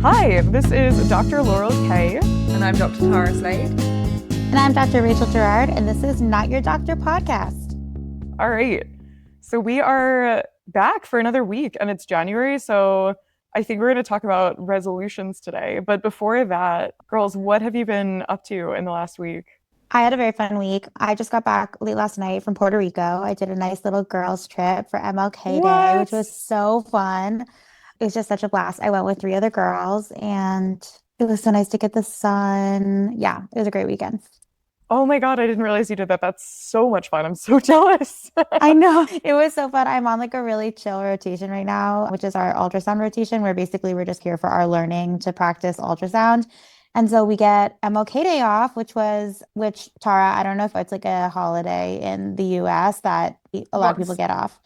Hi, this is Dr. Laurel Kay. And I'm Dr. Tara Slade. And I'm Dr. Rachel Gerard, and this is Not Your Doctor podcast. All right. So we are back for another week, and it's January, so I think we're going to talk about resolutions today. But before that, girls, what have you been up to in the last week? I had a very fun week. I just got back late last night from Puerto Rico. I did a nice little girls' trip for MLK Day, which was so fun. It was just such a blast. I went with 3 other girls, and it was so nice to get the sun. Yeah, it was a great weekend. Oh my God, I didn't realize you did that. That's so much fun. I'm so jealous. I know. It was so fun. I'm on like a really chill rotation right now, which is our ultrasound rotation, where basically we're just here for our learning to practice ultrasound. And so we get MLK Day off, which Tara, I don't know if it's like a holiday in the US that a lot of people get off.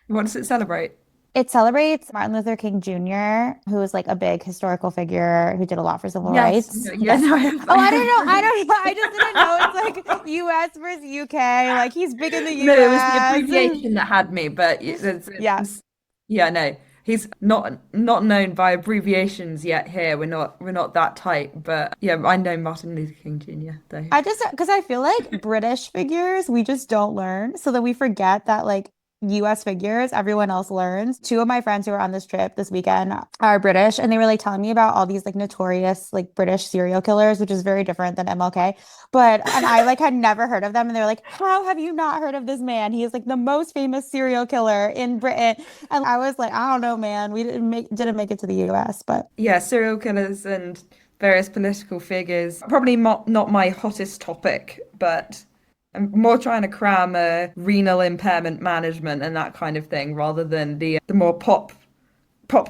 What does it celebrate? It celebrates Martin Luther King Jr., who was like a big historical figure who did a lot for civil rights. Yes. No, I don't know. I just didn't know. It's like US versus UK. Like he's big in the US. No, it was the abbreviation that had me, but Yes. Yeah, no. He's not known by abbreviations yet here. We're not that tight, but yeah, I know Martin Luther King Jr. though. Because I feel like British figures we just don't learn, so that we forget that like US figures everyone else learns. 2 of my friends who were on this trip this weekend are British, and they were like telling me about all these like notorious like British serial killers, which is very different than MLK. And I like had never heard of them, and they're like, "How have you not heard of this man? He is like the most famous serial killer in Britain." And I was like, "I don't know, man. We didn't make it to the US, but Yeah, serial killers and various political figures. Probably not my hottest topic, but I'm more trying to cram renal impairment management and that kind of thing rather than the more pop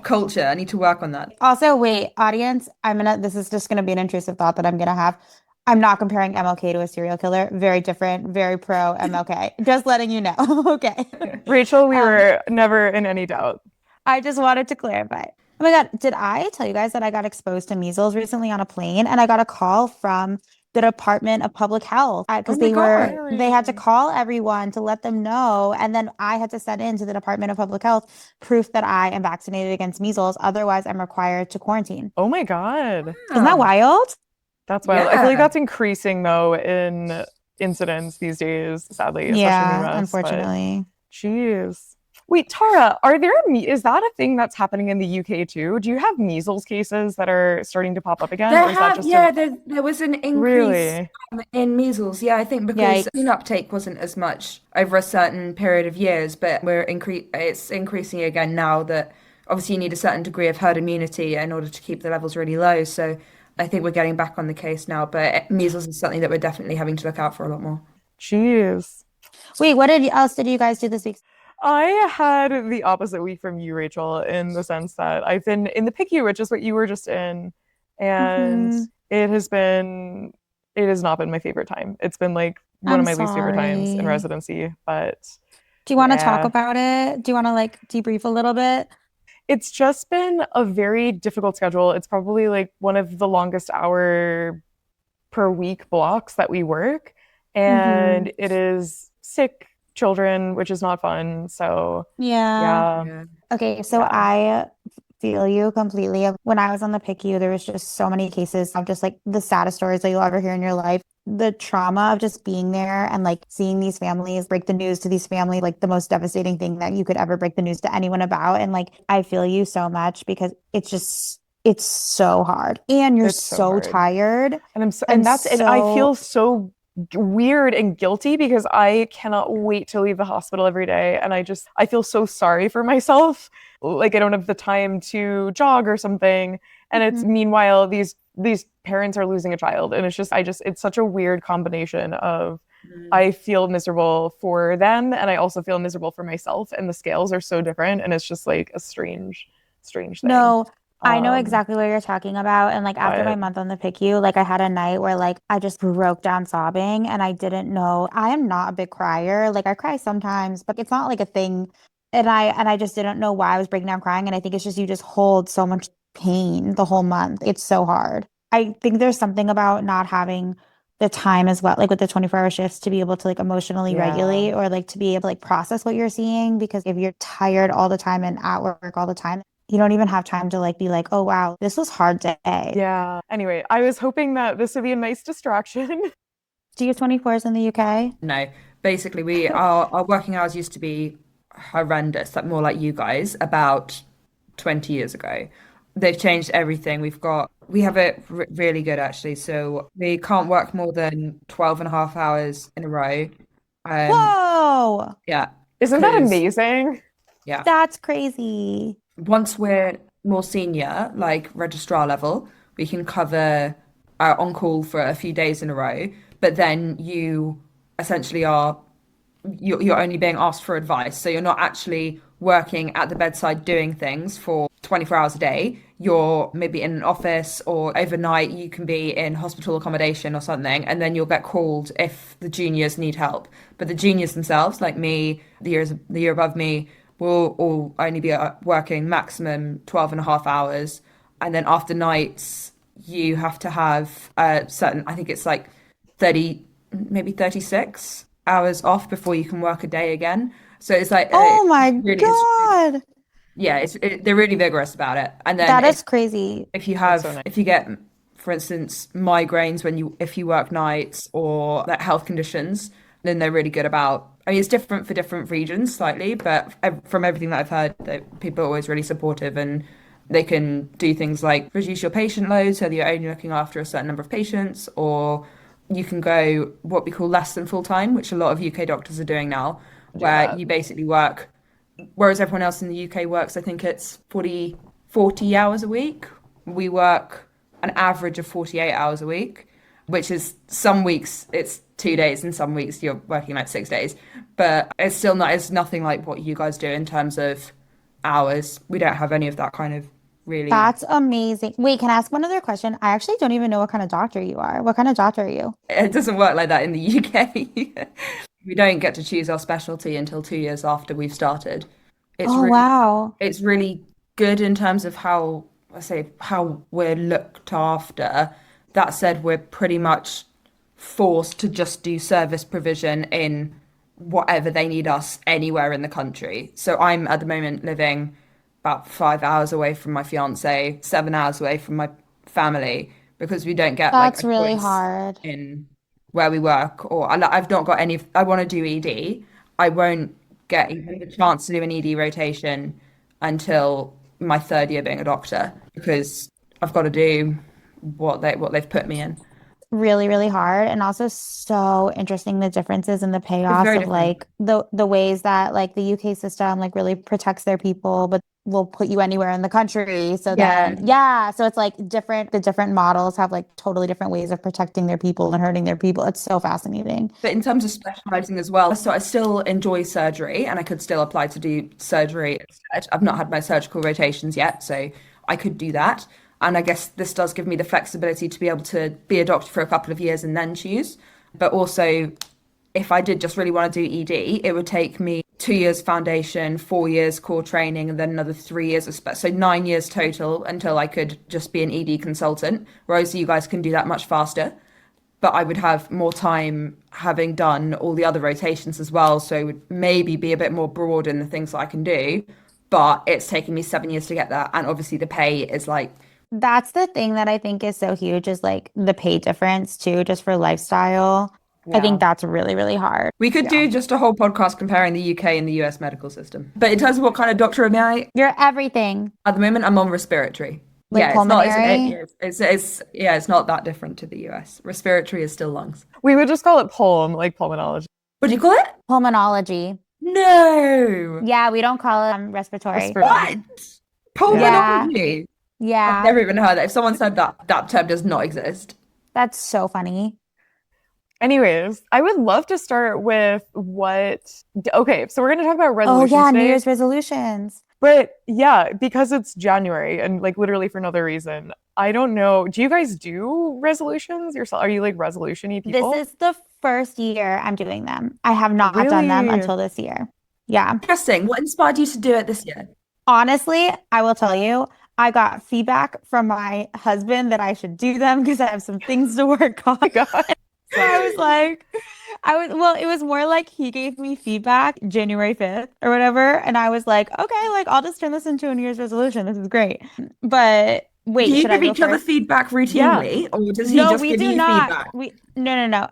culture. I need to work on that. Also, wait, audience, this is just gonna be an intrusive thought that I'm gonna have. I'm not comparing MLK to a serial killer. Very different, very pro MLK. Just letting you know. Okay. Rachel, we were never in any doubt. I just wanted to clarify. Oh my God, did I tell you guys that I got exposed to measles recently on a plane? And I got a call from the Department of Public Health because they had to call everyone to let them know. And then I had to send in to the Department of Public Health proof that I am vaccinated against measles. Otherwise, I'm required to quarantine. Oh my God. Isn't that wild? That's wild. I feel like that's increasing though in incidents these days, sadly, especially in the US. Unfortunately. Jeez. Wait, Tara, is that a thing that's happening in the UK too? Do you have measles cases that are starting to pop up again? There was an increase in measles. Yeah, I think because vaccine uptake wasn't as much over a certain period of years, but it's increasing again now that obviously you need a certain degree of herd immunity in order to keep the levels really low. So I think we're getting back on the case now, but measles is something that we're definitely having to look out for a lot more. Jeez. Wait, what else did you guys do this week? I had the opposite week from you, Rachel, in the sense that I've been in the PICU, which is what you were just in, and it has not been my favorite time. It's been like one of my least favorite times in residency, but do you want to talk about it? Do you want to like debrief a little bit? It's just been a very difficult schedule. It's probably like one of the longest hour per week blocks that we work, and it is sick children, which is not fun. So yeah. Okay, so I feel you completely. When I was on the PICU, there was just so many cases of just like the saddest stories that you'll ever hear in your life. The trauma of just being there and like seeing these families break the news to these families, like the most devastating thing that you could ever break the news to anyone about. And like I feel you so much because it's so hard and you're so tired. And I feel so weird and guilty because I cannot wait to leave the hospital every day, and I feel so sorry for myself, like I don't have the time to jog or something, and it's meanwhile these parents are losing a child, and it's such a weird combination of I feel miserable for them and I also feel miserable for myself, and the scales are so different, and it's just like a strange thing. No, I know exactly what you're talking about. And like after my month on the PICU, like I had a night where like I just broke down sobbing, and I didn't know. I am not a big crier. Like I cry sometimes, but it's not like a thing. And I just didn't know why I was breaking down crying. And I think it's just you just hold so much pain the whole month. It's so hard. I think there's something about not having the time as well, like with the 24-hour shifts, to be able to like emotionally regulate or like to be able to like process what you're seeing. Because if you're tired all the time and at work all the time, you don't even have time to like be like, oh wow, this was hard day. Yeah. Anyway, I was hoping that this would be a nice distraction. Do you have 24s in the UK? No, basically our working hours used to be horrendous, like more like you guys, about 20 years ago. They've changed everything. We have it really good actually. So we can't work more than 12 and a half hours in a row. Whoa! Yeah, Isn't that because amazing? yeah, That's crazy. once we're more senior, like registrar level, we can cover on call for a few days in a row. But then you essentially you're only being asked for advice. So you're not actually working at the bedside doing things for 24 hours a day. You're maybe in an office or overnight you can be in hospital accommodation or something, and then you'll get called if the juniors need help. But the juniors themselves, like me, the year above me, will all only be working maximum 12 and a half hours. And then after nights, you have to have a certain, I think it's like 30, maybe 36 hours off before you can work a day again. So it's like Oh my really, God. yeah, they're really vigorous about it. And then That is crazy. if you That's so have nice. if you get, for instance, migraines if you work nights or like health conditions, then they're really good about. I mean, it's different for different regions slightly, but from everything that I've heard, people are always really supportive and they can do things like reduce your patient load so that you're only looking after a certain number of patients, or you can go what we call less than full time, which a lot of UK doctors are doing now, Do where that. you basically work, whereas everyone else in the UK works, I think it's 40 hours a week. We work an average of 48 hours a week, which is some weeks it's 2 days and some weeks you're working like 6 days. But it's nothing like what you guys do in terms of hours. We don't have any of that kind of really. That's amazing. Wait, can I ask one other question? I actually don't even know what kind of doctor you are. What kind of doctor are you? It doesn't work like that in the UK. We don't get to choose our specialty until 2 years after we've started. It's Oh, really wow. it's really good in terms of how I say how we're looked after. That said, we're pretty much forced to just do service provision in whatever they need us anywhere in the country. So I'm at the moment living about 5 hours away from my fiance, 7 hours away from my family, because we don't get like That's a really choice hard. in where we work. Or I've not got any. I want to do ED. I won't get even the chance to do an ED rotation until my third year being a doctor because I've got to do what they've put me in. Really, really hard. And also so interesting the differences and the It's payoffs very of different. like the ways that like the UK system like really protects their people, but will put you anywhere in the country. So Yeah. then yeah, so it's like the different models have like totally different ways of protecting their people and hurting their people. It's so fascinating. But in terms of specializing as well, so I still enjoy surgery and I could still apply to do surgery instead. I've not had my surgical rotations yet, so I could do that. And I guess this does give me the flexibility to be able to be a doctor for a couple of years and then choose. But also, if I did just really want to do ED, it would take me 2 years foundation, 4 years core training, and then another 3 years of so 9 years total until I could just be an ED consultant. Whereas you guys can do that much faster, but I would have more time having done all the other rotations as well. So it would maybe be a bit more broad in the things that I can do. But it's taken me 7 years to get that. And obviously the pay is like, That's the thing that I think is so huge is like the pay difference too, just for lifestyle. I think yeah. that's really, really hard. We could Yeah. do just a whole podcast comparing the UK and the US medical system. But in terms of what kind of doctor am I, You're everything, at the moment I'm on respiratory. like Yeah, it's not pulmonary. it's not that different to the US. Respiratory is still lungs. We would just call it like pulmonology. What do you call it? Pulmonology. No. Yeah, we don't call it respiratory. Respiratory. What? Yeah, Pulmonology. I've yeah. never even heard that. If someone said that term does not exist. That's so funny. Anyways, I would love to start with okay, so we're going to talk about Oh resolutions yeah, New today, Year's resolutions. but yeah, because it's January and like literally for another reason. I don't know. Do you guys do resolutions yourself? Are you like resolution-y This people? is the first year I'm doing them. I have not done them Really? until this year. Yeah. Interesting. What inspired you to do it this year? Honestly, I will tell you, I got feedback from my husband that I should do them because I have some things to work on. My God. So I was like, well, it was more like he gave me feedback January 5th or whatever. And I was like, okay, like I'll just turn this into a New Year's resolution. This is great. But Do wait, you should I give go each other first? feedback Yeah. routinely, or does he No, just we give do you not. feedback? No.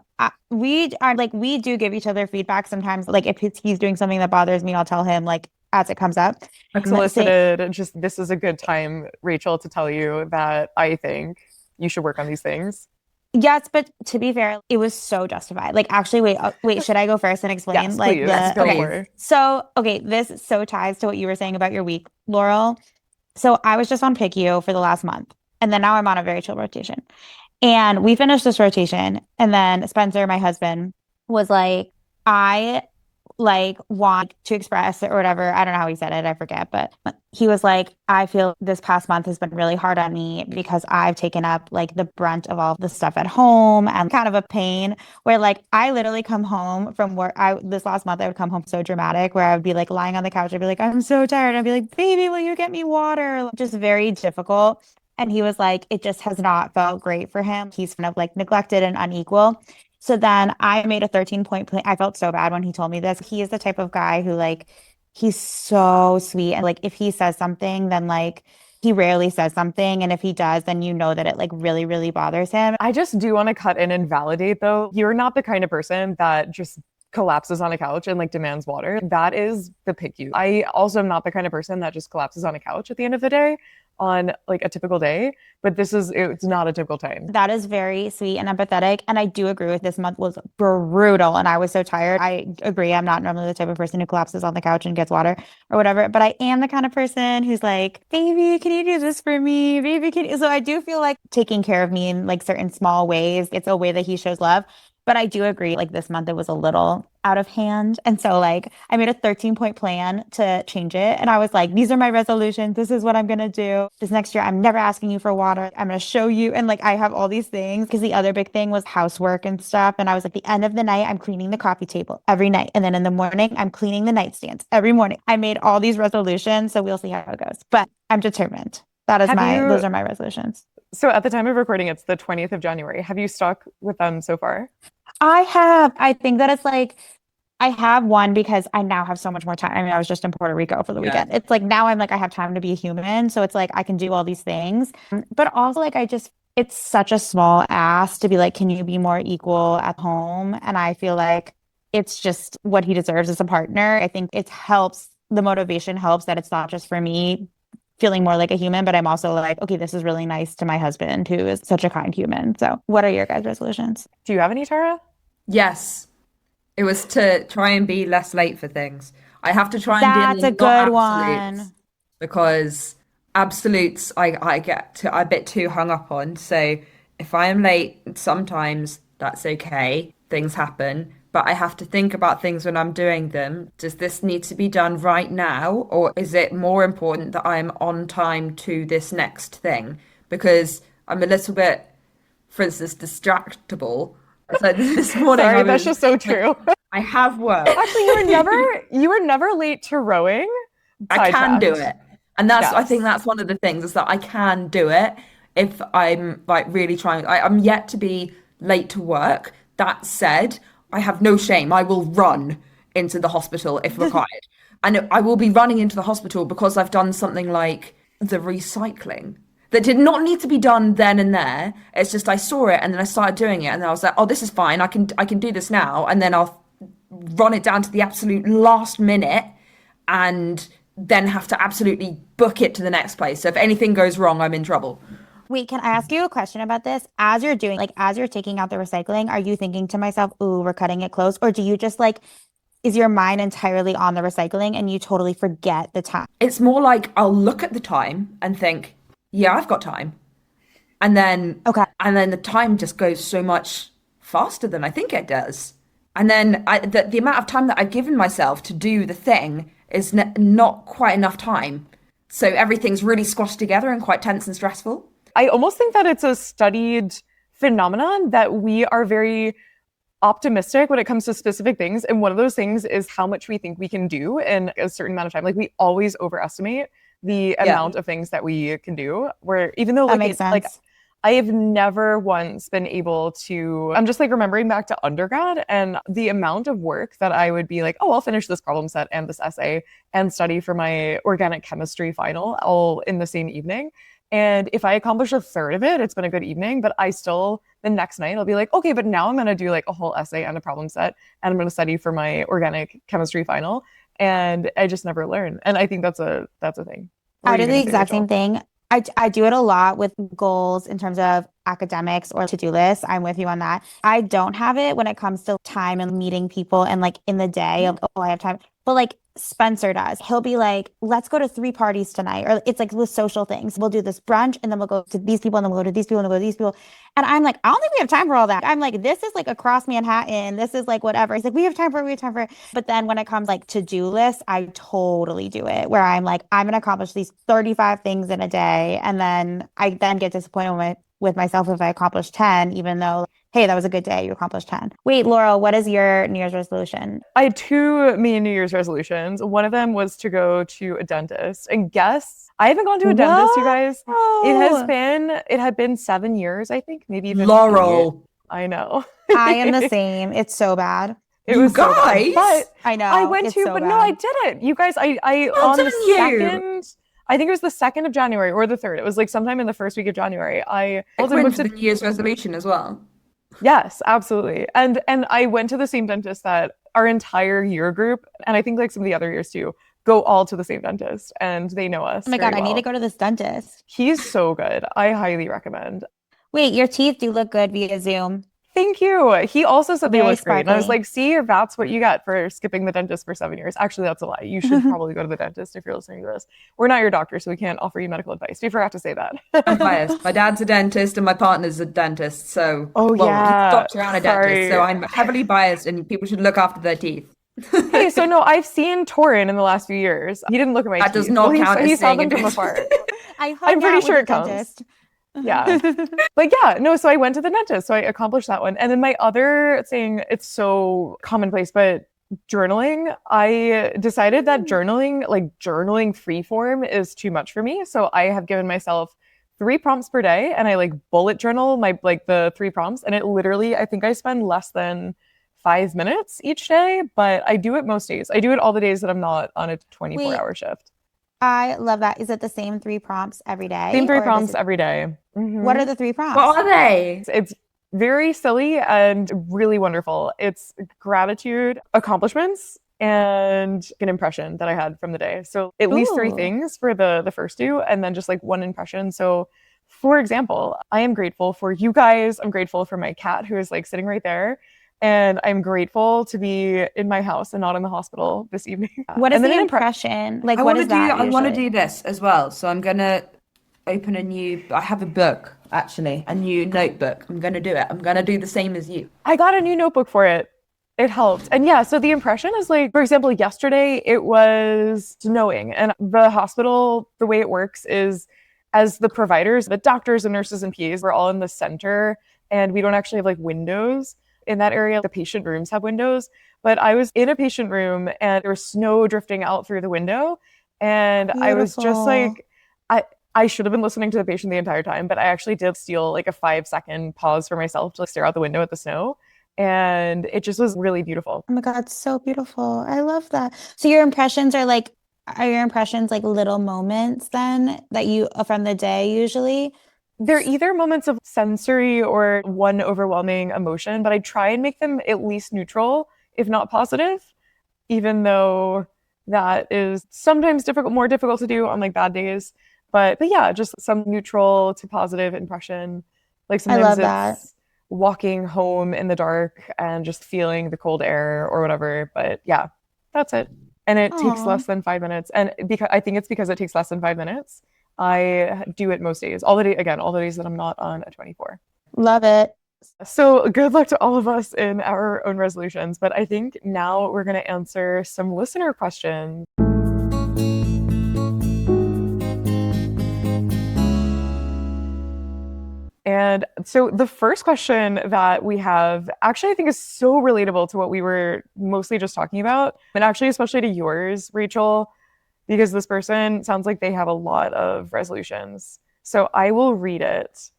We are like, we do give each other feedback sometimes. Like if he's doing something that bothers me, I'll tell him like as it comes up. Say, Solicited, just this is a good time, Rachel, to tell you that I think you should work on these things. yes, but to be fair, it was so justified. Like, actually, wait, should I go first and explain? Yes, Like please Yes, go okay, for please. it. so this so ties to what you were saying about your week, Laurel. So I was just on PICU for the last month, and then now I'm on a very chill rotation. And we finished this rotation, and then Spencer, my husband, was like, I like want to express it or whatever. I don't know how he said it, I forget, but he was like, I feel this past month has been really hard on me because I've taken up like the brunt of all the stuff at home and kind of a pain where like I literally come home from work. I this last month I would come home so dramatic where I would be like lying on the couch. I'd be like, I'm so tired. I'd be like, baby, will you get me water? Just very difficult. And he was like, it just has not felt great for him. He's kind of like neglected and unequal. So then I made a 13-point plan. I felt so bad when he told me this. He is the type of guy who like he's so sweet. And like if he says something, then like he rarely says something. And if he does, then you know that it like really, really bothers him. I just do want to cut in and validate though. You're not the kind of person that just collapses on a couch and like demands water. That is the pick you. I also am not the kind of person that just collapses on a couch at the end of the day on like a typical day, but it's not a typical time. That is very sweet and empathetic. And I do agree with this month was brutal and I was so tired. I agree. I'm not normally the type of person who collapses on the couch and gets water or whatever, but I am the kind of person who's like, baby, can you do this for me? Baby, can you? So I do feel like taking care of me in like certain small ways. It's a way that he shows love. But I do agree, like this month it was a little out of hand. And so like I made a 13-point plan to change it. And I was like, these are my resolutions. This is what I'm gonna do. This next year, I'm never asking you for water. I'm gonna show you. And like I have all these things because the other big thing was housework and stuff. And I was like, the end of the night, I'm cleaning the coffee table every night. And then in the morning, I'm cleaning the nightstands every morning. I made all these resolutions. So we'll see how it goes. But I'm determined. Those are my resolutions. So at the time of recording, it's the 20th of January. Have you stuck with them so far? I think that it's like, I have one because I now have so much more time. I mean, I was just in Puerto Rico for the weekend. It's like now I'm like, I have time to be a human. So it's like, I can do all these things. But also, like, it's such a small ask to be like, can you be more equal at home? And I feel like it's just what he deserves as a partner. I think it helps. The motivation helps that it's not just for me feeling more like a human, but I'm also like, okay, this is really nice to my husband who is such a kind human. So what are your guys' resolutions? Do you have any, Tara? Yes. It was to try and be less late for things. I have to try and That's deal a in not good absolutes one. because absolutes I get a bit too hung up on. So if I am late, sometimes that's okay. Things happen, but I have to think about things when I'm doing them. Does this need to be done right now, or is it more important that I'm on time to this next thing? Because I'm a little bit, for instance, distractible. So this morning I Sorry, that's was just so true. I have work. Actually, you were never late to rowing. I can do Sidetracked. it. And I think Yes. that's one of the things is that I can do it if I'm like really trying. I'm yet to be late to work. That said, I have no shame. I will run into the hospital if required. And I will be running into the hospital because I've done something like the recycling that did not need to be done then and there. It's just I saw it and then I started doing it and then I was like, oh, this is fine. I can do this now. And then I'll run it down to the absolute last minute and then have to absolutely book it to the next place. So if anything goes wrong, I'm in trouble. Wait, can I ask you a question about this? As you're taking out the recycling, are you thinking to myself, ooh, we're cutting it close? Or do you just like, is your mind entirely on the recycling and you totally forget the time? It's more like I'll look at the time and think, yeah, I've got time. And then Okay. the time just goes so much faster than I think it does. And then the amount of time that I've given myself to do the thing is not quite enough time. So everything's really squashed together and quite tense and stressful. I almost think that it's a studied phenomenon that we are very optimistic when it comes to specific things. And one of those things is how much we think we can do in a certain amount of time. Like we always overestimate the amount of things that we can do. Where even though That makes sense. like I have never once been able to, I'm just like remembering back to undergrad and the amount of work that I would be like, oh, I'll finish this problem set and this essay and study for my organic chemistry final all in the same evening. And if I accomplish a third of it, it's been a good evening, but I still, the next night, I'll be like, okay, but now I'm going to do like a whole essay and a problem set, and I'm going to study for my organic chemistry final. And I just never learn. And I think that's a thing. What I are you do the going to say, exact same Rachel? thing. I do it a lot with goals in terms of academics or to-do lists. I'm with you on that. I don't have it when it comes to time and meeting people and like in the day of, oh, I have time. But like Spencer does. He'll be like, let's go to 3 parties tonight. Or it's like with social things. We'll do this brunch and then we'll go to these people and then we'll go to these people and then we'll go to these people. And I'm like, I don't think we have time for all that. I'm like, this is like across Manhattan. This is like whatever. He's like, we have time for it. We have time for it. But then when it comes like to-do lists, I totally do it where I'm like, I'm going to accomplish these 35 things in a day. And then I then get disappointed with myself if I accomplish 10, even though, hey, that was a good day. You accomplished 10. Wait, Laurel, what is your New Year's resolution? I had two main New Year's resolutions. One of them was to go to a dentist. And guess I haven't gone to a dentist, you guys. Whoa. It had been 7 years, I think, maybe even 8. Laurel, I know. I am the same. It's so bad. It you was so bad. guys, But I I know. went It's to, so but no, I bad. did it. You guys, I well on done the you. second, I think it was the 2nd of January or the 3rd. It was like sometime in the first week of January. I It went went to to the New Year's resolution as well. Yes, absolutely. And I went to the same dentist that our entire year group, and I think like some of the other years too, go all to the same dentist and they know Oh us my very God, I need to well. go to this dentist. He's so good. I highly recommend. Wait, your teeth do look good via Zoom. Thank you. He also said they Very looked great. And I was sparkly. like, see, that's what you get for skipping the dentist for 7 years. Actually, that's a lie. You should probably go to the dentist if you're listening to this. We're not your doctor, so we can't offer you medical advice. We forgot to say I'm that. biased. My dad's a dentist and my partner's a dentist. So, Oh, well, he's a yeah. doctor and a dentist. So Sorry. I'm heavily biased and people should look after their teeth. Hey, so no, I've seen Torin in the last few years. He didn't look at my That does teeth. Well, not count he as saw seeing a them from dentist. afar. I I'm hung pretty out with sure the it counts. dentist. Yeah. But yeah, no, so I went to the dentist. So I accomplished that one. And then my other thing, it's so commonplace, but journaling, I decided that journaling free form is too much for me. So I have given myself 3 prompts per day and I like bullet journal my like the 3 prompts. And it literally, I think I spend less than 5 minutes each day, but I do it most days. I do it all the days that I'm not on a 24 Wait, hour shift. I love that. Is it the same 3 prompts every Same day, three or does prompts it? every day. What are Mhm. the three What prompts? are they? It's very silly and really wonderful. It's gratitude, accomplishments, and an impression that I had from the day. So at least three Ooh. things for the first two, and then just like one impression. So for example, I am grateful for you guys. I'm grateful for my cat who is like sitting right there. And I'm grateful to be in my house and not in the hospital this evening. What is And then the an impression. impression? Like, what is that I want to usually? do this as well. So I'm gonna open I have a book, actually, a new notebook. I'm gonna do it. I'm gonna do the same as you. I got a new notebook for it. It helped. And yeah, so the impression is like, for example, yesterday it was snowing, and the hospital, the way it works is as the providers, the doctors and nurses and PAs, we're all in the center and we don't actually have like windows in that area. The patient rooms have windows, but I was in a patient room and there was snow drifting out through the window. And I was just Beautiful. like, I, I should have been listening to the patient the entire time, but I actually did steal like a 5 second pause for myself to like, stare out the window at the snow. And it just was really beautiful. Oh my God, so beautiful. I love that. So are your impressions like little moments then that you from the day usually? They're either moments of sensory or one overwhelming emotion, but I try and make them at least neutral, if not positive, even though that is sometimes more difficult to do on like bad days. But yeah, just some neutral to positive impression. Like I sometimes love that. it's walking home in the dark and just feeling the cold air or whatever. But yeah, that's it. And it takes Oh, less than 5 minutes. And because I think it's because it takes less than 5 minutes, I do it most days. All the days that I'm not on a 24. love it. So good luck to all of us in our own resolutions. But I think now we're going to answer some listener questions. And so the first question that we have actually, I think is so relatable to what we were mostly just talking about. And actually, especially to yours, Rachel, because this person sounds like they have a lot of resolutions. So I will read it.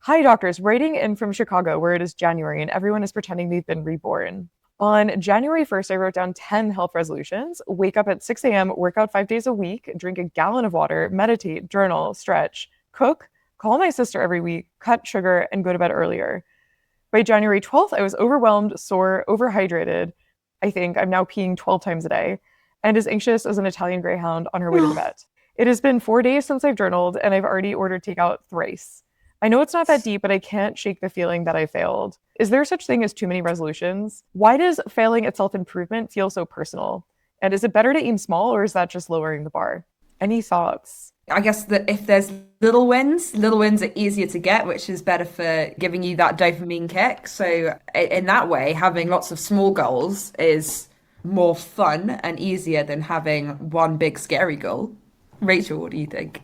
Hi, doctors. Writing in from Chicago, where it is January and everyone is pretending they've been reborn. On January 1st, I wrote down 10 health resolutions: wake up at 6 a.m., work out 5 days a week, drink a gallon of water, meditate, journal, stretch, cook, call my sister every week, cut sugar, and go to bed earlier. By January 12th, I was overwhelmed, sore, overhydrated. I think I'm now peeing 12 times a day and as anxious as an Italian greyhound on her way to the vet. It has been 4 days since I've journaled, and I've already ordered takeout thrice. I know it's not that deep, but I can't shake the feeling that I failed. Is there such thing as too many resolutions? Why does failing at self-improvement feel so personal? And is it better to aim small, or is that just lowering the bar? Any thoughts? I guess that if there's little wins are easier to get, which is better for giving you that dopamine kick. So in that way, having lots of small goals is more fun and easier than having one big scary goal. Rachel, what do you think?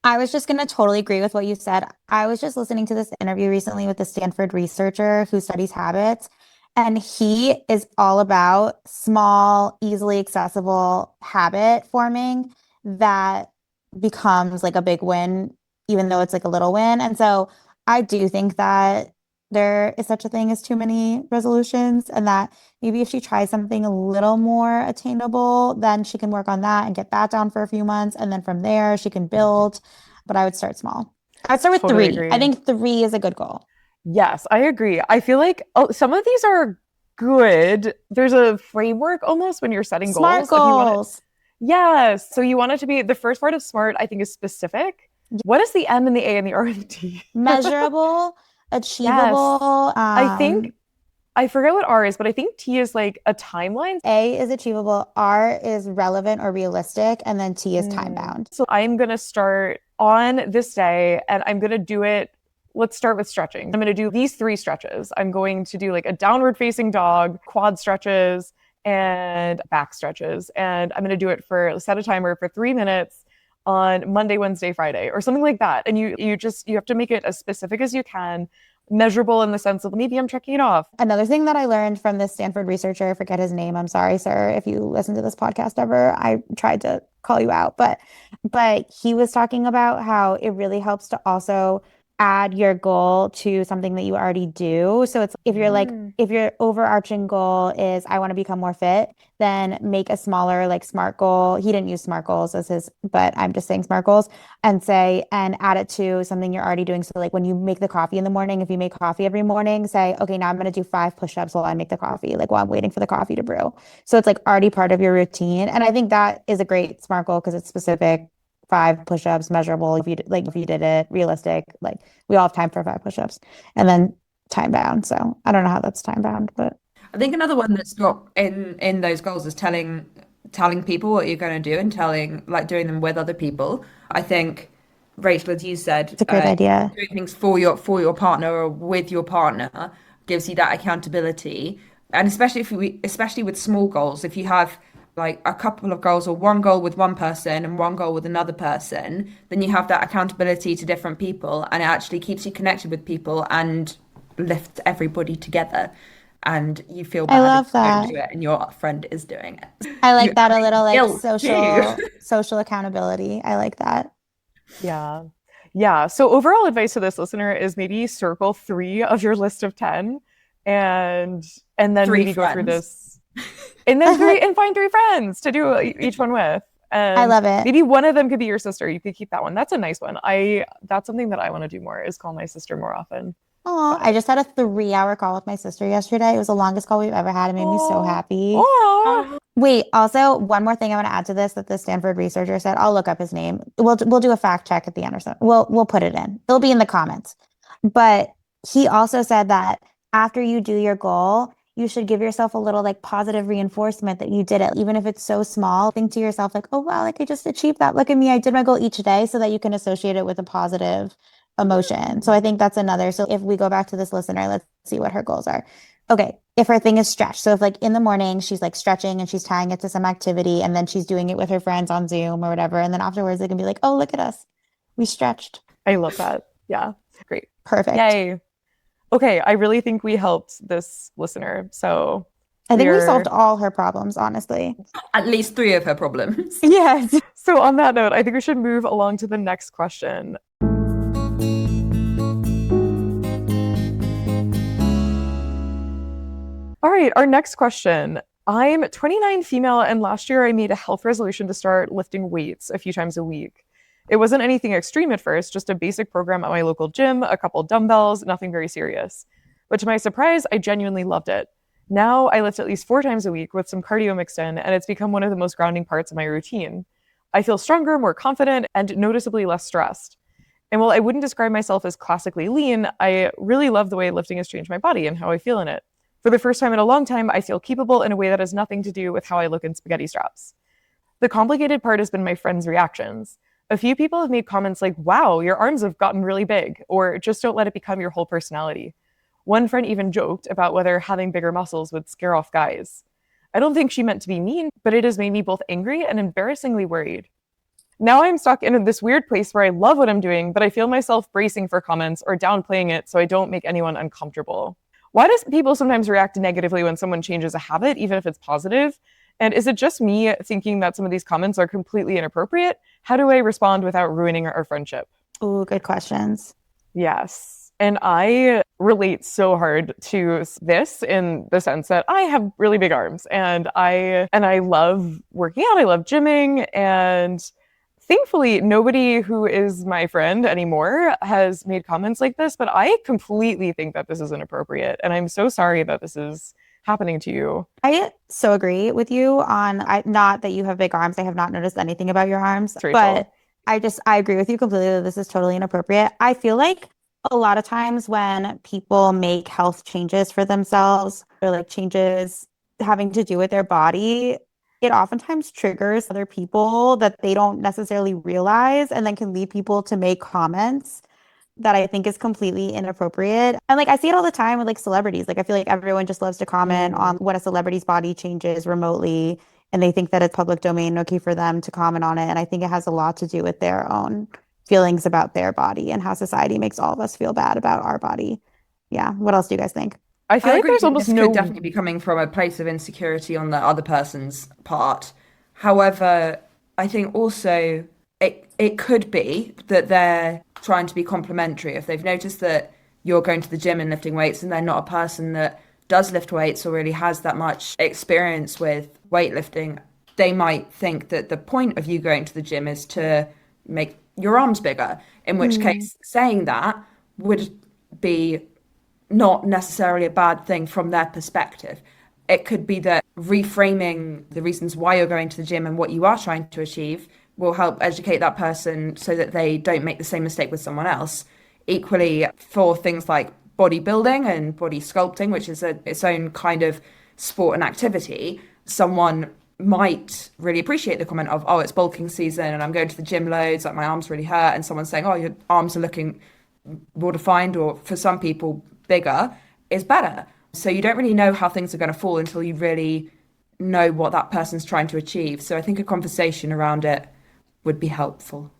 I was just going to totally agree with what you said. I was just listening to this interview recently with the Stanford researcher who studies habits, and he is all about small, easily accessible habit forming that becomes like a big win, even though it's like a little win. And so I do think that there is such a thing as too many resolutions, and that maybe if she tries something a little more attainable, then she can work on that and get that down for a few months. And then from there, she can build. But I would start small. I would start with Totally 3. I agree. think 3 is a good goal. Yes, I agree. I feel like some of these are good. There's a framework almost when you're setting Smart goals. If you want it, goals. yes. So you want it to be the first part of SMART, I think, is specific. What is the M and the A and the R and the T? Measurable, Yes. achievable. I think I forget what R is, but I think T is like a timeline. A is achievable, R is relevant or realistic, and then T is time bound. So I'm going to start on this day and I'm going to do it. Let's start with stretching. I'm going to do these 3 stretches. I'm going to do like a downward facing dog, quad stretches, and back stretches. And I'm going to do it for set a timer for 3 minutes on Monday, Wednesday, Friday, or something like that. And you have to make it as specific as you can, measurable in the sense of maybe I'm checking it off. Another thing that I learned from this Stanford researcher, I forget his name. I'm sorry, sir, if you listen to this podcast ever. I tried to call you out, but he was talking about how it really helps to also add your goal to something that you already do. So it's if you're like, if your overarching goal is I want to become more fit, then make a smaller like SMART goal. He didn't use SMART goals as his, but I'm just saying SMART goals, and add it to something you're already doing. So like when you make the coffee in the morning, if you make coffee every morning, say, okay, now I'm going to do 5 push-ups while I make the coffee, like while I'm waiting for the coffee to brew. So it's like already part of your routine. And I think that is a great SMART goal because it's specific. 5 push-ups, measurable. If you did it, realistic, like we all have time for 5 push-ups, and then time bound. So I don't know how that's time bound, but I think another one that's not in those goals is telling people what you're going to do and doing them with other people. I think, Rachel, as you said, it's a great idea. doing things for your partner or with your partner gives you that accountability, and especially with small goals, if you have like a couple of goals or one goal with one person and one goal with another person, then you have that accountability to different people, and it actually keeps you connected with people and lifts everybody together. And you feel bad I love if you don't that. do it and your friend is doing it. I like You that a have little like guilt too. social accountability. I like that. Yeah. Yeah. So overall advice to this listener is maybe circle 3 of your list of 10 and then 3 maybe go through friends. this and then find 3 friends to do each one with. And I love it. maybe one of them could be your sister. You could keep that one. That's a nice one. That's something that I want to do more, is call my sister more often. Oh, I just had a 3-hour call with my sister yesterday. It was the longest call we've ever had. It made me so happy. Aww. Wait, also one more thing I want to add to this that the Stanford researcher said. I'll look up his name. We'll do a fact check at the end or something. We'll put it in. It'll be in the comments. But he also said that after you do your goal, you should give yourself a little like positive reinforcement that you did it, even if it's so small. Think to yourself like, oh wow, like I just achieved that. Look at me, I did my goal each day, so that you can associate it with a positive emotion. So I think that's another. So if we go back to this listener, let's see what her goals are. Okay, if her thing is stretch. So if like in the morning she's like stretching and she's tying it to some activity, and then she's doing it with her friends on Zoom or whatever, and then afterwards they can be like, oh, look at us, we stretched. I love that. Yeah, great. Perfect. Yay. Okay, I really think we helped this listener. So I think we solved all her problems, honestly. At least 3 of her problems. Yes. So on that note, I think we should move along to the next question. right, our next question. I'm 29 female, and last year I made a health resolution to start lifting weights a few times a week. It wasn't anything extreme at first, just a basic program at my local gym, a couple dumbbells, nothing very serious. But to my surprise, I genuinely loved it. Now I lift at least 4 times a week with some cardio mixed in, and it's become one of the most grounding parts of my routine. I feel stronger, more confident, and noticeably less stressed. And while I wouldn't describe myself as classically lean, I really love the way lifting has changed my body and how I feel in it. For the first time in a long time, I feel capable in a way that has nothing to do with how I look in spaghetti straps. The complicated part has been my friends' reactions. A few people have made comments like, wow, your arms have gotten really big, or just don't let it become your whole personality. One friend even joked about whether having bigger muscles would scare off guys. I don't think she meant to be mean, but it has made me both angry and embarrassingly worried. Now I'm stuck in this weird place where I love what I'm doing, but I feel myself bracing for comments or downplaying it so I don't make anyone uncomfortable. Why do people sometimes react negatively when someone changes a habit, even if it's positive? And is it just me thinking that some of these comments are completely inappropriate? How do I respond without ruining our friendship? Oh, good questions. Yes. And I relate so hard to this in the sense that I have really big arms and I love working out, I love gymming, and thankfully, nobody who is my friend anymore has made comments like this, but I completely think that this is inappropriate. And I'm so sorry that this is happening to you. I so agree with you on, not that you have big arms. I have not noticed anything about your arms, Rachel. but I agree with you completely that this is totally inappropriate. I feel like a lot of times when people make health changes for themselves or like changes having to do with their body, it oftentimes triggers other people that they don't necessarily realize and then can lead people to make comments that I think is completely inappropriate. And like I see it all the time with like celebrities. Like I feel like everyone just loves to comment on what a celebrity's body changes remotely, and they think that it's public domain, okay for them to comment on it. And I think it has a lot to do with their own feelings about their body and how society makes all of us feel bad about our body. Yeah. What else do you guys think? I feel like there's almost this could definitely be coming from a place of insecurity on the other person's part. However, I think also it could be that they're trying to be complimentary. If they've noticed that you're going to the gym and lifting weights and they're not a person that does lift weights or really has that much experience with weightlifting, they might think that the point of you going to the gym is to make your arms bigger, in which case saying that would be not necessarily a bad thing from their perspective. It could be that reframing the reasons why you're going to the gym and what you are trying to achieve will help educate that person so that they don't make the same mistake with someone else. Equally, for things like bodybuilding and body sculpting, which is its own kind of sport and activity, someone might really appreciate the comment of, oh, it's bulking season and I'm going to the gym loads, like my arms really hurt, and someone saying, oh, your arms are looking more defined, or for some people, bigger, is better. So you don't really know how things are going to fall until you really know what that person's trying to achieve. So I think a conversation around it would be helpful.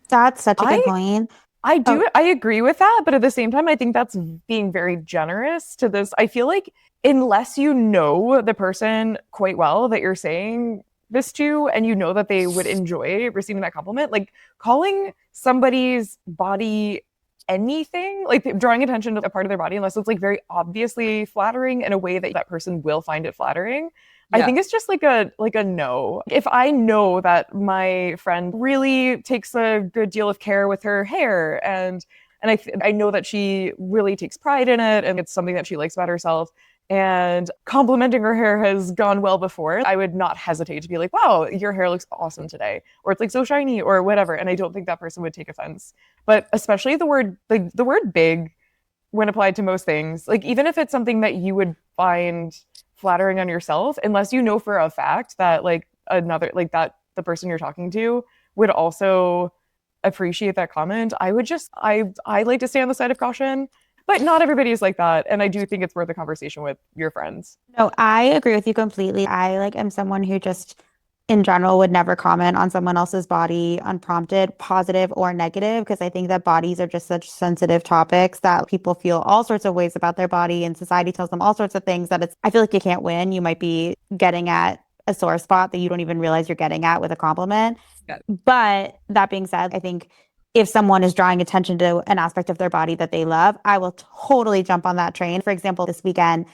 That's such a good point. I agree with that, but at the same time, I think that's being very generous to this. I feel like unless you know the person quite well that you're saying this to, and you know that they would enjoy receiving that compliment, like calling somebody's body anything, like drawing attention to a part of their body, unless it's like very obviously flattering in a way that that person will find it flattering. Yeah. I think it's just like a no. If I know that my friend really takes a good deal of care with her hair, and I know that she really takes pride in it, and it's something that she likes about herself, and complimenting her hair has gone well before, I would not hesitate to be like, wow, your hair looks awesome today, or it's like so shiny, or whatever. And I don't think that person would take offense. But especially the word big, when applied to most things, like even if it's something that you would find flattering on yourself, unless you know for a fact that like another, like that the person you're talking to would also appreciate that comment, I like to stay on the side of caution. But not everybody is like that. And I do think it's worth a conversation with your friends. No, I agree with you completely. I like am someone who just in general would never comment on someone else's body unprompted, positive or negative, because I think that bodies are just such sensitive topics that people feel all sorts of ways about their body, and society tells them all sorts of things that I feel like you can't win. You might be getting at a sore spot that you don't even realize you're getting at with a compliment. Yeah. But that being said, I think if someone is drawing attention to an aspect of their body that they love, I will totally jump on that train. For example, this weekend,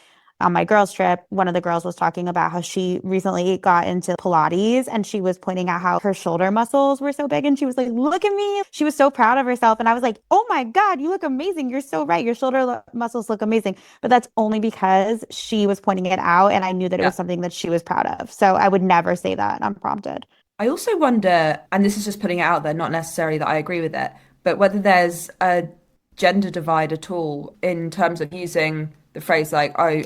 on my girls trip, one of the girls was talking about how she recently got into Pilates and she was pointing out how her shoulder muscles were so big. And she was like, look at me. She was so proud of herself. And I was like, oh my God, you look amazing. You're so right. Your shoulder muscles look amazing. But that's only because she was pointing it out. And I knew that it was something that she was proud of. So I would never say that unprompted. I also wonder, and this is just putting it out there, not necessarily that I agree with it, but whether there's a gender divide at all in terms of using the phrase like, oh,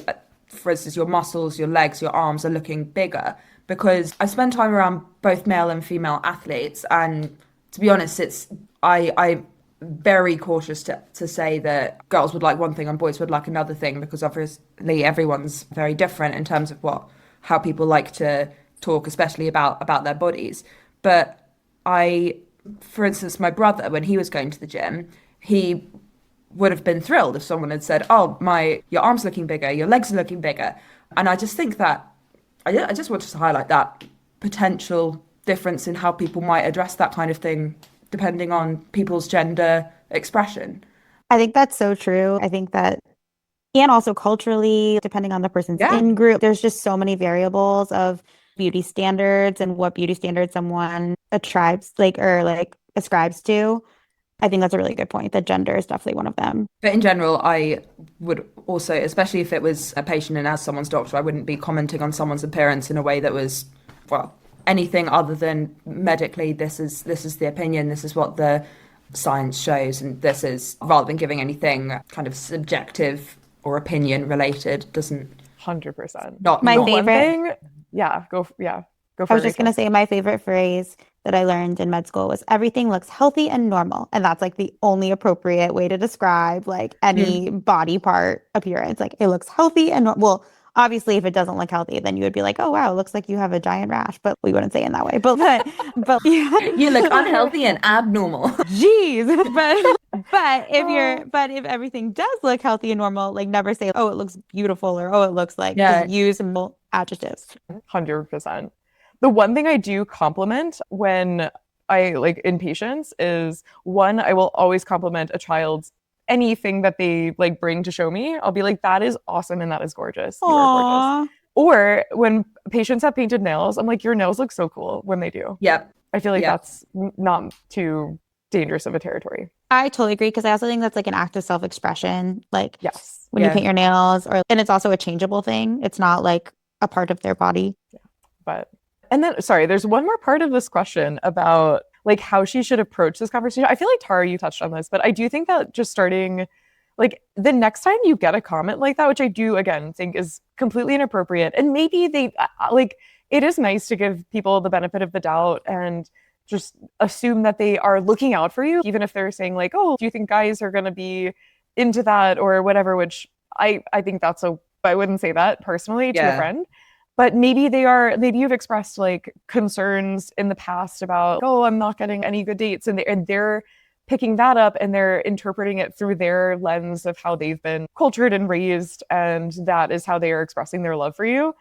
for instance, your muscles, your legs, your arms are looking bigger. Because I spend time around both male and female athletes, and to be honest, I'm very cautious to say that girls would like one thing and boys would like another thing, because obviously everyone's very different in terms of how people like to talk, especially about their bodies. But for instance, my brother, when he was going to the gym, he would have been thrilled if someone had said, oh, your arms looking bigger, your legs are looking bigger. And I just think that, I just wanted to highlight that potential difference in how people might address that kind of thing, depending on people's gender expression. I think that's so true. I think that, and also culturally, depending on the person's in group, there's just so many variables of beauty standards and what beauty standards someone ascribes to. I think that's a really good point, that gender is definitely one of them. But in general, I would also, especially if it was a patient and as someone's doctor, I wouldn't be commenting on someone's appearance in a way that was, well, anything other than medically, this is the opinion, this is what the science shows, and this is, rather than giving anything kind of subjective or opinion related, doesn't 100%. Not my not favorite thing. Go for it. I was just going to say my favorite phrase that I learned in med school was everything looks healthy and normal. And that's like the only appropriate way to describe like any body part appearance. Like it looks healthy and well, obviously if it doesn't look healthy, then you would be like, oh wow, it looks like you have a giant rash, but we wouldn't say it in that way. But yeah. You look unhealthy and abnormal. Jeez. But if everything does look healthy and normal, like never say, oh, it looks beautiful or oh, it looks like, just use adjectives. 100%. The one thing I do compliment when I like in patients is, one, I will always compliment a child's anything that they like bring to show me. I'll be like, that is awesome and that is gorgeous. You are gorgeous. Or when patients have painted nails, I'm like, your nails look so cool when they do. Yep. I feel like that's not too dangerous of a territory. I totally agree, because I also think that's like an act of self-expression. Like yes, when you paint your nails, and it's also a changeable thing. It's not like a part of their body. Yeah. But and then, sorry, there's one more part of this question about like how she should approach this conversation. I feel like Tara, you touched on this, but I do think that just starting, like the next time you get a comment like that, which I do again think is completely inappropriate, and maybe they like it is nice to give people the benefit of the doubt and just assume that they are looking out for you, even if they're saying like, oh, do you think guys are going to be into that or whatever? Which I think I wouldn't say that personally to a friend. But maybe you've expressed like concerns in the past about, oh, I'm not getting any good dates. And they're picking that up and they're interpreting it through their lens of how they've been cultured and raised. And that is how they are expressing their love for you.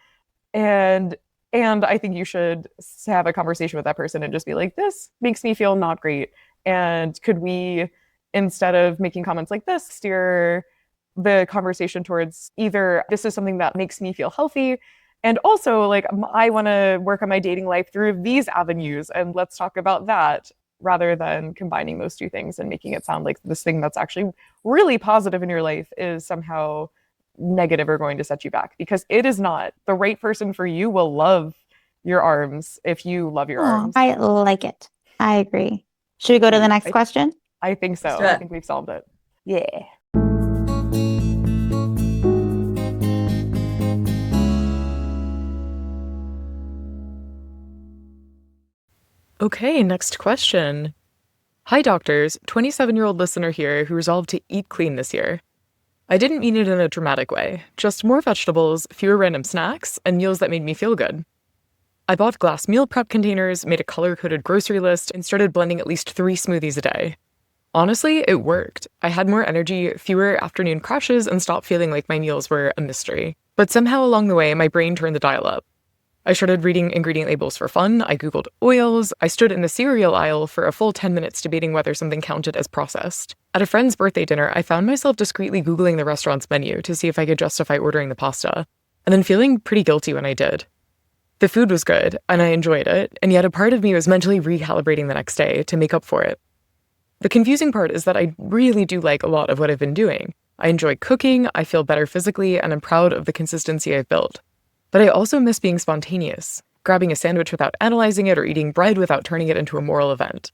And I think you should have a conversation with that person and just be like, this makes me feel not great. And could we, instead of making comments like this, steer the conversation towards either this is something that makes me feel healthy, and also, like, I want to work on my dating life through these avenues, and let's talk about that, rather than combining those two things and making it sound like this thing that's actually really positive in your life is somehow negative or going to set you back. Because it is not. The right person for you will love your arms if you love your arms. I like it. I agree. Should we go to the next question? I think so. I think we've solved it. Yeah. Okay, next question. Hi, doctors. 27-year-old listener here who resolved to eat clean this year. I didn't mean it in a dramatic way, just more vegetables, fewer random snacks, and meals that made me feel good. I bought glass meal prep containers, made a color-coded grocery list, and started blending at least 3 smoothies a day. Honestly, it worked. I had more energy, fewer afternoon crashes, and stopped feeling like my meals were a mystery. But somehow along the way, my brain turned the dial up. I started reading ingredient labels for fun, I Googled oils, I stood in the cereal aisle for a full 10 minutes debating whether something counted as processed. At a friend's birthday dinner, I found myself discreetly Googling the restaurant's menu to see if I could justify ordering the pasta, and then feeling pretty guilty when I did. The food was good, and I enjoyed it, and yet a part of me was mentally recalibrating the next day to make up for it. The confusing part is that I really do like a lot of what I've been doing. I enjoy cooking, I feel better physically, and I'm proud of the consistency I've built. But I also miss being spontaneous, grabbing a sandwich without analyzing it or eating bread without turning it into a moral event.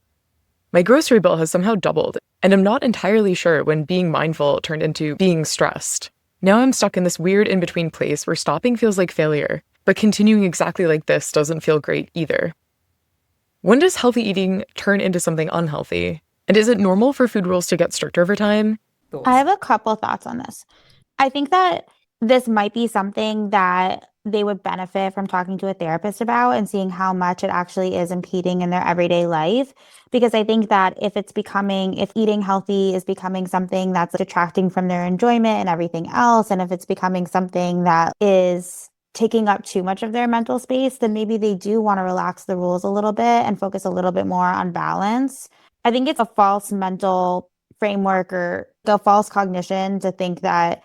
My grocery bill has somehow doubled, and I'm not entirely sure when being mindful turned into being stressed. Now I'm stuck in this weird in-between place where stopping feels like failure, but continuing exactly like this doesn't feel great either. When does healthy eating turn into something unhealthy? And is it normal for food rules to get stricter over time? I have a couple thoughts on this. I think that this might be something that they would benefit from talking to a therapist about and seeing how much it actually is impeding in their everyday life. Because I think that if eating healthy is becoming something that's detracting from their enjoyment and everything else, and if it's becoming something that is taking up too much of their mental space, then maybe they do want to relax the rules a little bit and focus a little bit more on balance. I think it's a false mental framework or the false cognition to think that,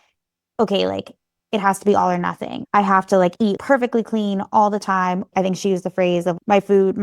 okay, like it has to be all or nothing. I have to like eat perfectly clean all the time. I think she used the phrase of my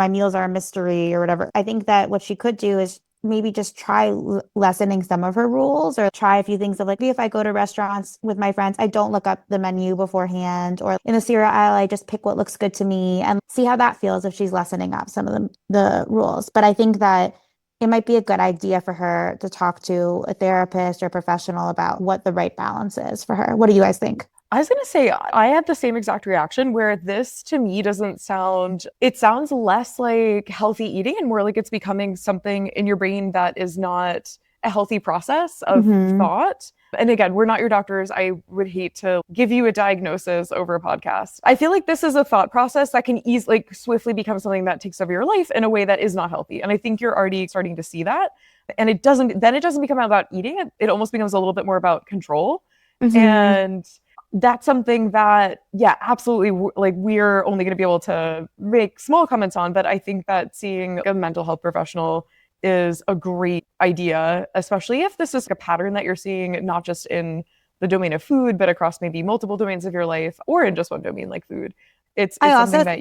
meals are a mystery or whatever. I think that what she could do is maybe just try lessening some of her rules or try a few things of like, maybe if I go to restaurants with my friends, I don't look up the menu beforehand, or in the cereal aisle, I just pick what looks good to me and see how that feels if she's lessening up some of the rules. But I think that it might be a good idea for her to talk to a therapist or a professional about what the right balance is for her. What do you guys think? I was going to say, I had the same exact reaction where this to me it sounds less like healthy eating and more like it's becoming something in your brain that is not a healthy process of thought. And again, we're not your doctors. I would hate to give you a diagnosis over a podcast. I feel like this is a thought process that can swiftly become something that takes over your life in a way that is not healthy. And I think you're already starting to see that. And it doesn't become about eating. It almost becomes a little bit more about control. And that's something that, yeah, absolutely, like we're only going to be able to make small comments on, but I think that seeing a mental health professional is a great idea, especially if this is a pattern that you're seeing, not just in the domain of food, but across maybe multiple domains of your life or in just one domain like food. It's something that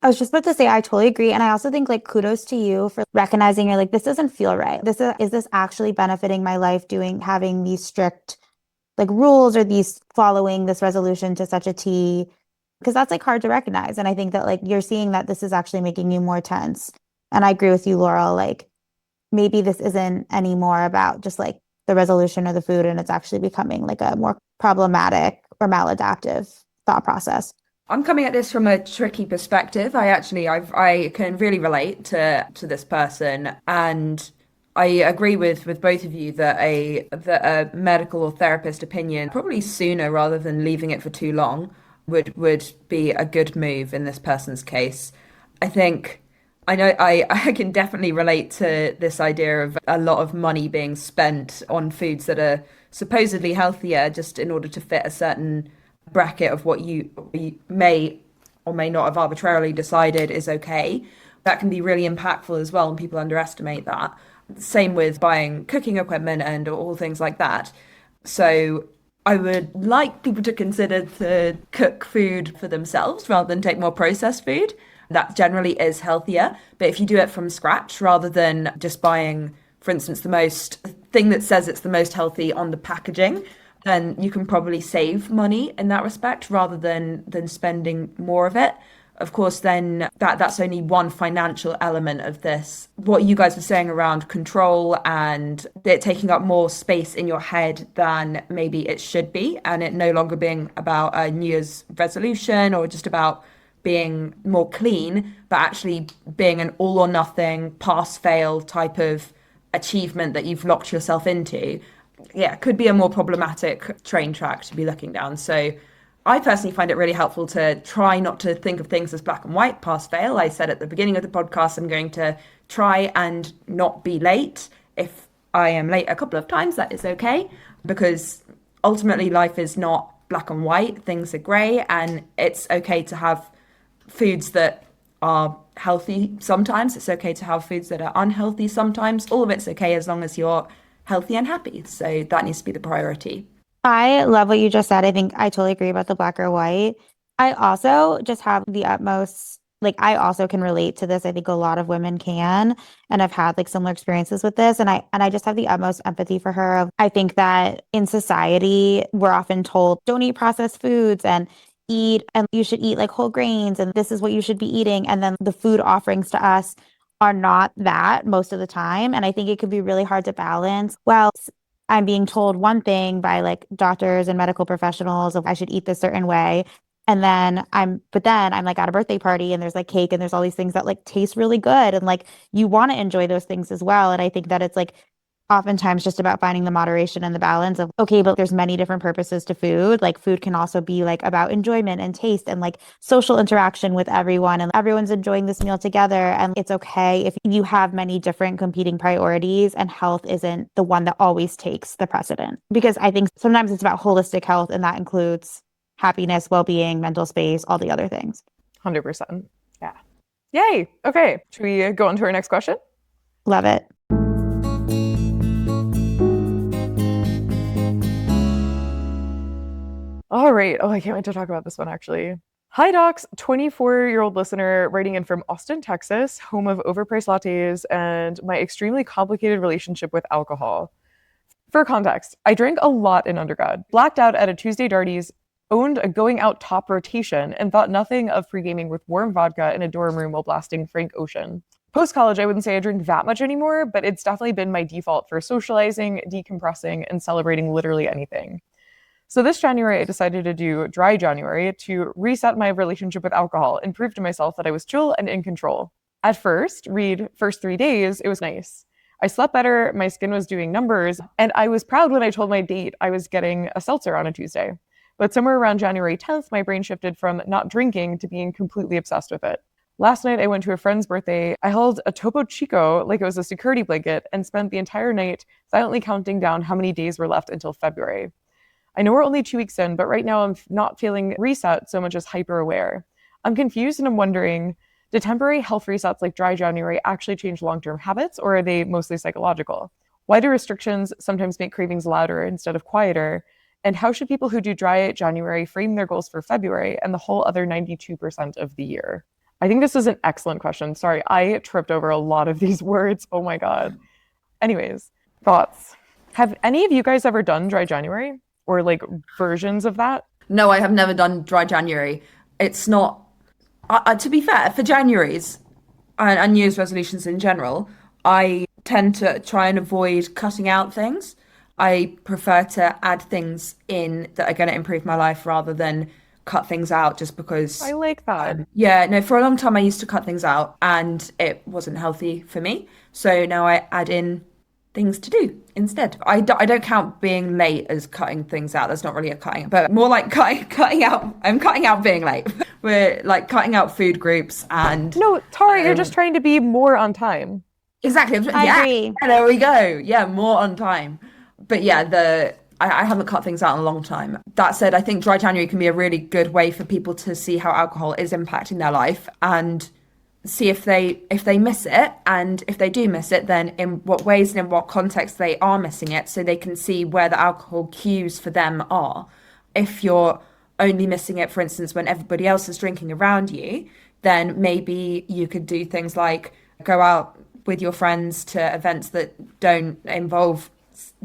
I was just about to say, I totally agree. And I also think like kudos to you for recognizing you're like, this doesn't feel right. Is this actually benefiting my life having these strict like rules or these following this resolution to such a T, because that's like hard to recognize. And I think that like you're seeing that this is actually making you more tense. And I agree with you, Laurel, like maybe this isn't anymore about just like the resolution of the food and it's actually becoming like a more problematic or maladaptive thought process. I'm coming at this from a tricky perspective. I can really relate to this person, and I agree with both of you that a medical or therapist opinion probably sooner rather than leaving it for too long would be a good move in this person's case. I can definitely relate to this idea of a lot of money being spent on foods that are supposedly healthier just in order to fit a certain bracket of what you may or may not have arbitrarily decided is okay. That can be really impactful as well, and people underestimate that. Same with buying cooking equipment and all things like that. So I would like people to consider to cook food for themselves rather than take more processed food. That generally is healthier. But if you do it from scratch rather than just buying, for instance, the most thing that says it's the most healthy on the packaging, then you can probably save money in that respect rather than spending more of it. Of course, then that's only one financial element of this. What you guys were saying around control and it taking up more space in your head than maybe it should be, and it no longer being about a New Year's resolution or just about being more clean, but actually being an all or nothing, pass fail type of achievement that you've locked yourself into. Yeah, could be a more problematic train track to be looking down. So I personally find it really helpful to try not to think of things as black and white, pass fail. I said at the beginning of the podcast, I'm going to try and not be late. If I am late a couple of times, that is okay, because ultimately life is not black and white. Things are grey, and it's okay to have foods that are healthy sometimes. It's okay to have foods that are unhealthy sometimes. All of it's okay as long as you're healthy and happy. So that needs to be the priority. I love what you just said. I think I totally agree about the black or white. I also just have the utmost, like, I also can relate to this. I think a lot of women can, and I've had like similar experiences with this. And I just have the utmost empathy for her. I think that in society, we're often told, don't eat processed foods and you should eat like whole grains and this is what you should be eating. And then the food offerings to us are not that most of the time. And I think it could be really hard to balance. Well, I'm being told one thing by like doctors and medical professionals of I should eat this certain way. But then I'm like at a birthday party and there's like cake and there's all these things that like taste really good. And like you want to enjoy those things as well. And I think that it's like oftentimes just about finding the moderation and the balance of, okay, but there's many different purposes to food. Like food can also be like about enjoyment and taste and like social interaction with everyone and everyone's enjoying this meal together. And it's okay if you have many different competing priorities and health isn't the one that always takes the precedent. Because I think sometimes it's about holistic health and that includes happiness, well-being, mental space, all the other things. 100%. Yeah. Yay. Okay. Should we go on to our next question? Love it. All right. Oh, I can't wait to talk about this one, actually. Hi, docs. 24-year-old listener writing in from Austin, Texas, home of overpriced lattes and my extremely complicated relationship with alcohol. For context, I drank a lot in undergrad, blacked out at a Tuesday Darties, owned a going out top rotation, and thought nothing of pre-gaming with warm vodka in a dorm room while blasting Frank Ocean. Post-college, I wouldn't say I drink that much anymore, but it's definitely been my default for socializing, decompressing, and celebrating literally anything. So this January, I decided to do dry January to reset my relationship with alcohol and prove to myself that I was chill and in control. At first, first 3 days, it was nice. I slept better, my skin was doing numbers, and I was proud when I told my date I was getting a seltzer on a Tuesday. But somewhere around January 10th, my brain shifted from not drinking to being completely obsessed with it. Last night, I went to a friend's birthday. I held a Topo Chico like it was a security blanket and spent the entire night silently counting down how many days were left until February. I know we're only 2 weeks in, but right now I'm not feeling reset so much as hyper aware. I'm confused and I'm wondering, do temporary health resets like dry January actually change long-term habits, or are they mostly psychological? Why do restrictions sometimes make cravings louder instead of quieter? And how should people who do dry January frame their goals for February and the whole other 92% of the year? I think this is an excellent question. Sorry, I tripped over a lot of these words. Oh my God. Anyways, thoughts. Have any of you guys ever done dry January? Or like versions of that? No, I have never done dry January. It's not, to be fair, for January's and New Year's resolutions in general, I tend to try and avoid cutting out things. I prefer to add things in that are going to improve my life rather than cut things out just because. I like that. Yeah, no, for a long time I used to cut things out and it wasn't healthy for me. So now I add in things to do instead. I don't count being late as cutting things out. That's not really a cutting, but more like cutting out. I'm cutting out being late. We're like cutting out food groups and. No, Tara, you're just trying to be more on time. Exactly. I agree. Yeah, there we go. Yeah, more on time. But yeah, I haven't cut things out in a long time. That said, I think dry January can be a really good way for people to see how alcohol is impacting their life and see if they miss it, and if they do miss it, then in what ways and in what context they are missing it, so they can see where the alcohol cues for them are. If you're only missing it, for instance, when everybody else is drinking around you, then maybe you could do things like go out with your friends to events that don't involve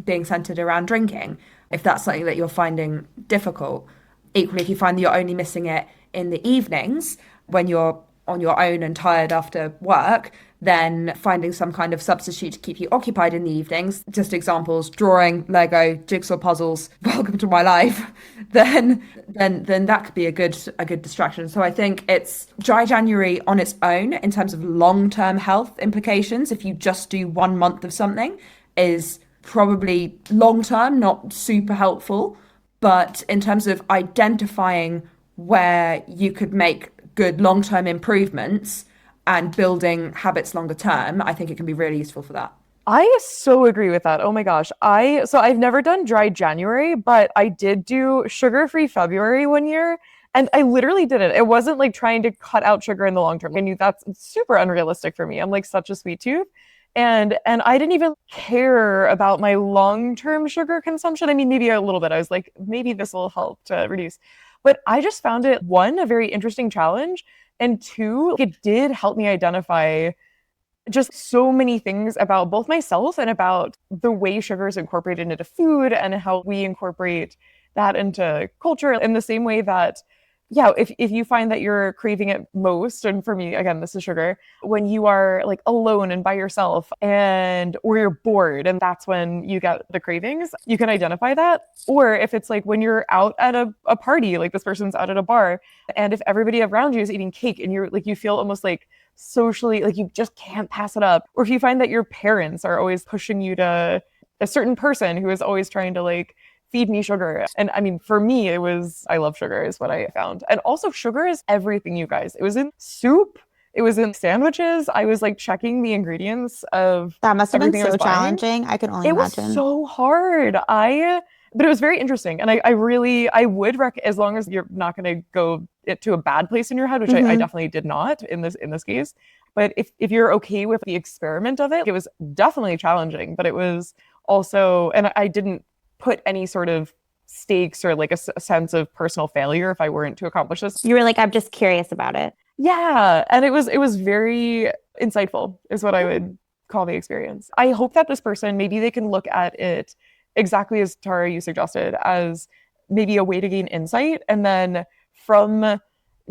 being centered around drinking, if that's something that you're finding difficult. Equally, if you find that you're only missing it in the evenings when you're on your own and tired after work, then finding some kind of substitute to keep you occupied in the evenings, just examples, drawing, Lego, jigsaw puzzles, welcome to my life, then that could be a good distraction. So I think it's dry January on its own in terms of long-term health implications. If you just do 1 month of something, is probably long-term not super helpful, but in terms of identifying where you could make good long-term improvements and building habits longer term, I think it can be really useful for that. I so agree with that. Oh my gosh. I've never done dry January, but I did do sugar-free February one year. And I literally did it. It wasn't like trying to cut out sugar in the long term. I knew that's super unrealistic for me. I'm like such a sweet tooth. And I didn't even care about my long-term sugar consumption. I mean, maybe a little bit. I was like, maybe this will help to reduce. But I just found it, one, a very interesting challenge, and two, it did help me identify just so many things about both myself and about the way sugar is incorporated into food and how we incorporate that into culture in the same way that, yeah, if you find that you're craving it most, and for me, again, this is sugar, when you are like alone and by yourself and or you're bored and that's when you get the cravings, you can identify that. Or if it's like when you're out at a party, like this person's out at a bar, and if everybody around you is eating cake and you're like, you feel almost like socially, like you just can't pass it up. Or if you find that your parents are always pushing you to a certain person who is always trying to like feed me sugar. And I mean, for me, it was, I love sugar is what I found. And also sugar is everything, you guys. It was in soup. It was in sandwiches. I was like checking the ingredients of that must have been so everything challenging. I can only imagine. It was so hard. But it was very interesting. And I would recommend, as long as you're not going to go to a bad place in your head, which I definitely did not in this case. But if you're okay with the experiment of it, it was definitely challenging, but it was also, and I didn't put any sort of stakes or like a sense of personal failure if I weren't to accomplish this. You were like, I'm just curious about it. Yeah. And it was very insightful is what I would call the experience. I hope that this person, maybe they can look at it exactly as Tara, you suggested, as maybe a way to gain insight. And then from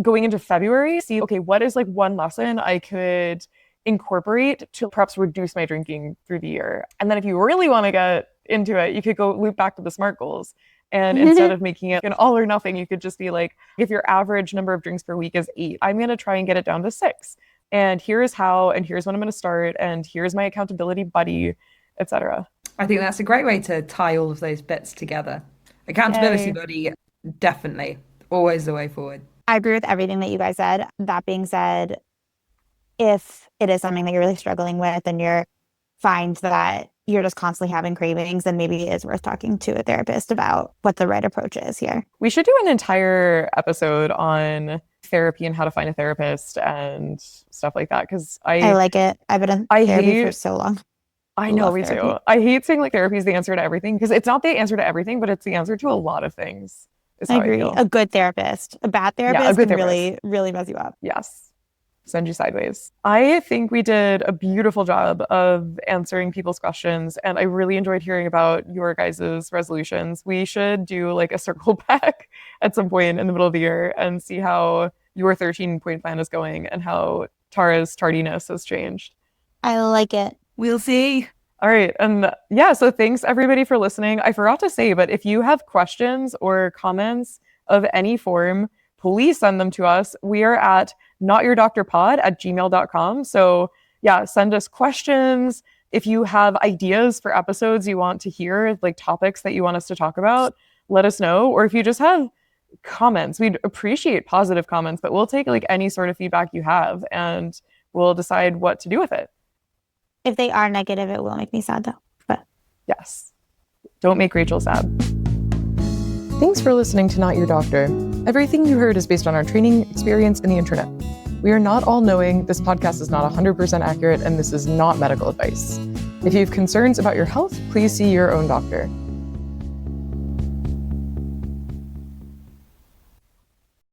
going into February, see, okay, what is like one lesson I could incorporate to perhaps reduce my drinking through the year? And then if you really want to get into it, you could go loop back to the SMART goals. And instead of making it an all or nothing, you could just be like, if your average number of drinks per week is 8, I'm going to try and get it down to 6. And here's how, and here's when I'm going to start, and here's my accountability buddy, etc. I think that's a great way to tie all of those bits together. Accountability buddy, definitely. Always the way forward. I agree with everything that you guys said. That being said, if it is something that you're really struggling with and you find that you're just constantly having cravings, then maybe it is worth talking to a therapist about what the right approach is here. We should do an entire episode on therapy and how to find a therapist and stuff like that, because I like it. I've been in therapy for so long. I know, me too. I hate saying like therapy is the answer to everything, because it's not the answer to everything, but it's the answer to a lot of things. I agree. A good therapist. A bad therapist can really, really mess you up. Yes. Send you sideways. I think we did a beautiful job of answering people's questions, and I really enjoyed hearing about your guys' resolutions. We should do like a circle back at some point in the middle of the year and see how your 13-point plan is going and how Tara's tardiness has changed. I like it. We'll see. All right. And yeah, so thanks everybody for listening. I forgot to say, but if you have questions or comments of any form, please send them to us. We are at notyourdoctorpod@gmail.com. So yeah, send us questions. If you have ideas for episodes you want to hear, like topics that you want us to talk about, let us know. Or if you just have comments, we'd appreciate positive comments, but we'll take like any sort of feedback you have and we'll decide what to do with it. If they are negative, it will make me sad though. But yes, don't make Rachel sad. Thanks for listening to Not Your Doctor. Everything you heard is based on our training, experience, and the internet. We are not all-knowing, this podcast is not 100% accurate, and this is not medical advice. If you have concerns about your health, please see your own doctor.